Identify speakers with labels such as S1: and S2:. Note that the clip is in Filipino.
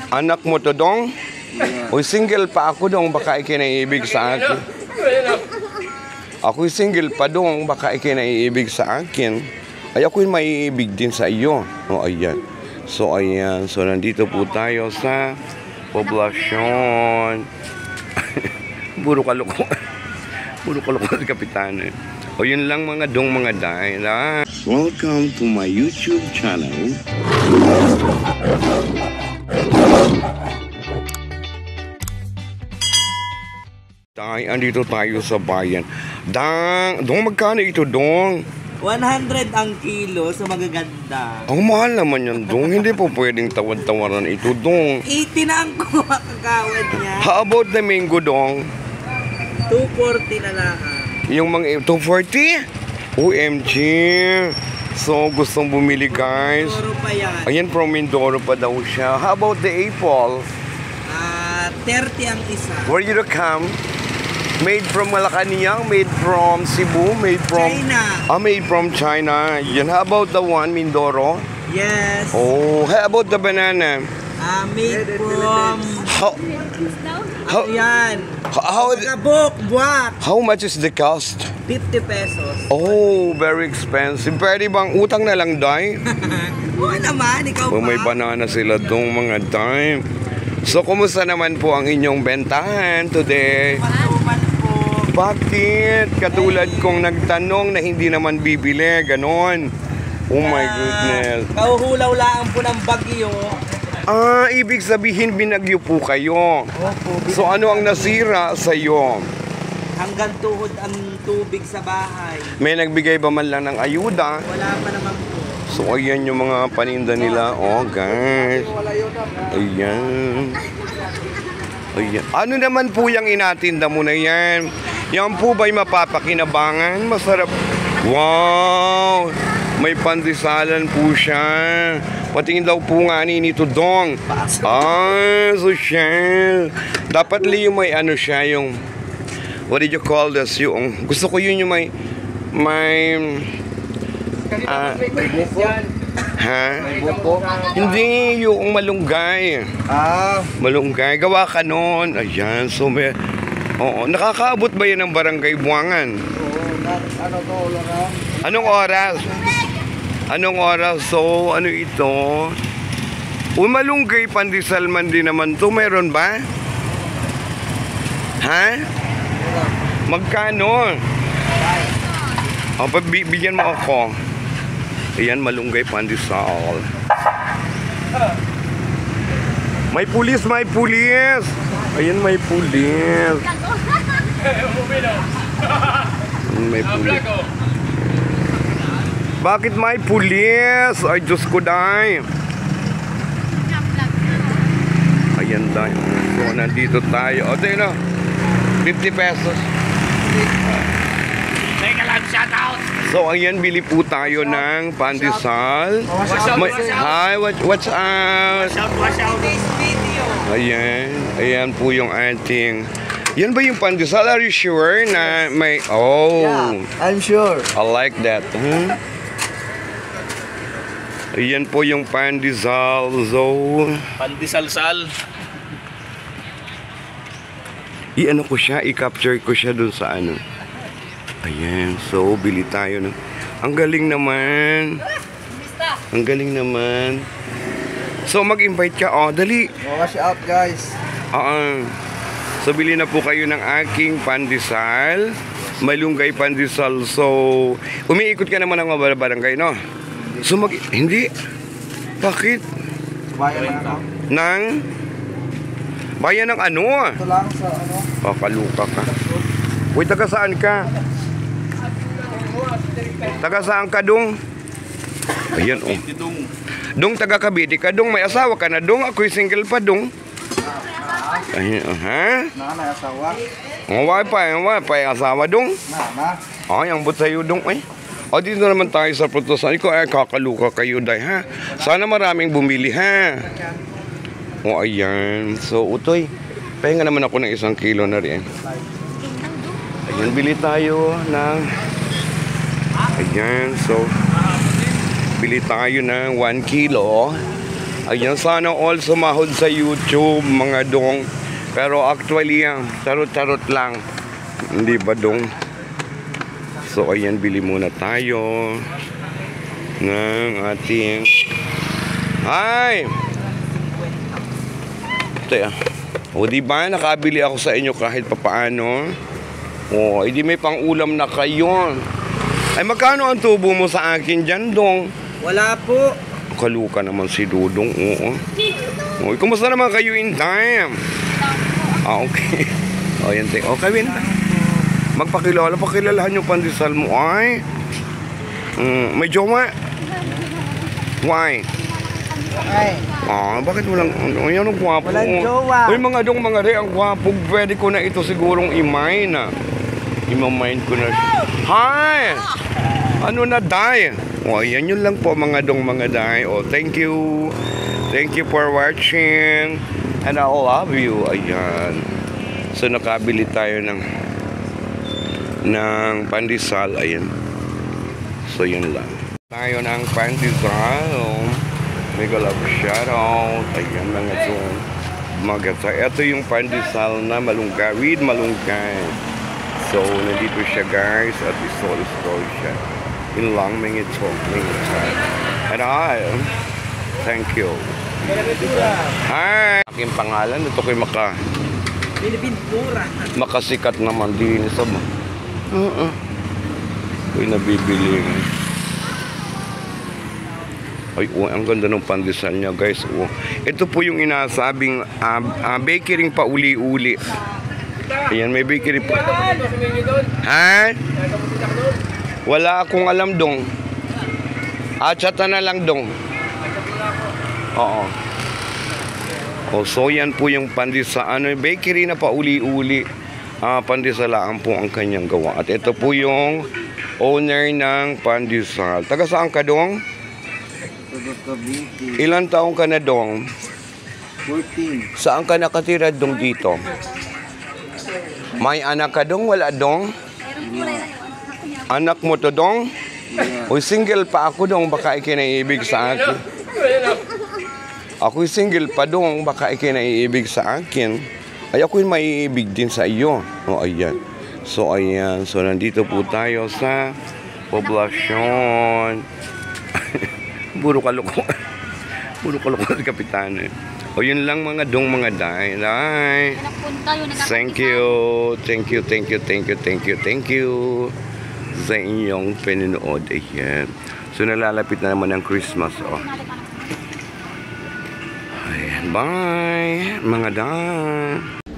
S1: Anak mo to, dong? O single pa ako, dong, baka ikinaiibig sa akin. Ako'y single pa, dong, baka ikinaiibig sa akin. Ay, ako'y maiibig din sa iyo. O, ayan. So, ayan. So, nandito po tayo sa poblasyon. Puro kalokohan. Puro kalokohan si Kapitan. O, yun lang mga dong, mga dahil. Welcome to my YouTube channel. Dahil, andito tayo sa bayan. Dong, magkano ito, dong?
S2: 100 ang kilo sa magaganda.
S1: Ang mahal naman yan, dong. Hindi po pwedeng tawad-tawaran ito, dong.
S2: 80 na ang kakawad niya.
S1: How about the mango, dong?
S2: 240 na lang.
S1: Yung mga 240? OMG. So, gustong bumili, guys.
S2: Mindoro pa yan.
S1: Ayan, from Mindoro pa daw siya. How about the apple?
S2: 30 ang isa.
S1: Where you come? Made from Malacanang, made from Cebu, made from...
S2: China.
S1: Made from China. Yan. How about the one, Mindoro?
S2: Yes.
S1: Oh, how about the banana?
S2: Made from... Yan.
S1: How much is the cost?
S2: 50 pesos.
S1: Oh, very expensive. Pwede bang utang na lang, day?
S2: Oo naman, ikaw pa.
S1: May banana sila dong, mga day. So, kumusta naman po ang inyong bentahan today? Bakit? Katulad kong nagtanong na hindi naman bibili, ganon. Oh my goodness.
S2: Kauhulaw lang po ng bagyo.
S1: Ibig sabihin binagyo po kayo.
S2: Opo.
S1: So ano ang nasira sa iyo?
S2: Hanggang tuhod ang tubig sa bahay.
S1: May nagbigay ba man lang ng ayuda?
S2: Wala pa naman po.
S1: So ayan yung mga paninda nila. Oh guys. Ayan. Ayan. Ano naman po yung inatinda mo na yan? Yan po ba'y mapapakinabangan? Masarap. Wow! May pandisalan po siya. Patingin daw po nga nito, dong. Social. Dapat yung may ano siya, yung... What did you call this? Yung... Gusto ko yun yung may... Hindi, yung malunggay. Malunggay. Gawa ka nun. Ayan, so may... Oo, nakakaabot ba yan ng barangay Buangan?
S2: Oo,
S1: Anong oras? Anong oras? So, ano ito? Malunggay pandesal man din naman to. Meron ba? Ha? Magkano? Bigyan mo ako. Ayan, malunggay pandesal. May pulis, may pulis. Ayan, may pulis. May pulis. Bakit may pulis? Ay, Diyos ko, day. Ayan, day. So, nandito tayo. O, tayo na. 50 pesos.
S2: Teka lang, shout out.
S1: So, ayan, bili po tayo ng pandesal. Hi, what's up?
S2: Watch out this video.
S1: Ayan. Ayan po yung ating... Yan ba yung pandesal? Are you sure na may... Oh.
S2: Yeah, I'm sure.
S1: I like that. Ayan po yung pandesal.
S3: Pandesal-sal.
S1: I-ano ko siya, i-capture ko siya dun sa ano. Ayan, so bili tayo ng... Ang galing naman. Ang galing naman. So mag-invite ka, dali.
S2: Watch out, guys.
S1: So bili na po kayo ng aking pandesal. Malunggay pandesal. So, umiikot ka naman ng mga barangay, no? So hindi. Bakit?
S2: Bayan na
S1: Nang? Bayan ng ano?
S2: Ito lang sa ano.
S1: Kakaluka ka. Uy, taga saan ka? Taga saan ka, dong? Ayan, oh. Dong, taga Cavite ka, dong. May asawa ka na, dong. Ako'y single pa, dong. Ayan, ha?
S2: May asawa.
S1: Why asawa, dong? Ay, ang but sa'yo, dong, eh. Dito naman tayo sa protosan. Ikaw, kakaluka kayo, day, ha? Sana maraming bumili, ha? Ayan. So, utoy. Pahinga naman ako ng 1 kilo na rin. Ayan, bili tayo ng... Ayan, so... Bili tayo ng 1 kilo. Ayan, sana all sumahod sa YouTube, mga dong. Pero actually, tarot-tarot lang. Hindi ba dong? So, ayan, bili muna tayo ng ating... Ay! Teka. O, diba? Nakabili ako sa inyo kahit papaano. O, edi may pang-ulam na kayo. Ay, magkano ang tubo mo sa akin dyan, dong?
S2: Wala po.
S1: Kaluka naman si Dudong, oo. O, kumusta naman kayo in time? Okay. O, yan, te. O, kawin. Pakilalahan yung pandesal mo, ay. May jowa? Why?
S2: Ay.
S1: Bakit walang, yan ang gwapo.
S2: Walang jowa.
S1: Uy, mga dong, mga re, ang gwapo. Pwede ko na ito sigurong i-mine, Ima-mine ko na. Hi! Ano na, day? O, yan yun lang po, mga dong, mga day. O, thank you. Thank you for watching. And I love you. Ayan. So, nakabili tayo ng pandesal. Ayan. So, yun lang. Tayo ng pandesal. Mega love shoutout. Ayan, mga dong. Ito yung pandesal na malunggay. With malunggay. So, nandito siya, guys. At isol-isol siya. Yun lang, mga ito. And thank you. Hi! Aking pangalan, ito ko'y makasikat naman din sa ko'y nabibili. Ay, ang ganda ng pandesal niya, guys. Ito po yung inasabing bakery pa uli-uli. Ayan, may bakery po. Ha? Wala akong alam, dong. Chata na lang, dong. Oo. So yan po yung pandesal. Bakery na pa uli-uli. Pandesalaan po ang kanyang gawa. At ito po yung owner ng pandesal. Taga saan ka, dong? Ilan taong ka na, dong?
S2: 14.
S1: Saan ka nakatira, dong, dito? May anak ka, dong? Wala, dong? Anak mo to, dong? O single pa ako, dong. Baka ikinaiibig sa akin. Ako'y single pa, dong. Baka ikinaiibig sa akin. Ay, ako'y maiibig din sa iyo. O, ayan. So, ayan. So, nandito po tayo sa poblasyon. Puro kalokohan. Puro kalokohan, Kapitan. O, yun lang, mga dong, mga day. Thank you. Thank you, thank you, thank you, thank you, thank you sa inyong pinanood. Ayan. So, nalalapit na naman ang Christmas. Ayan, bye, mga day.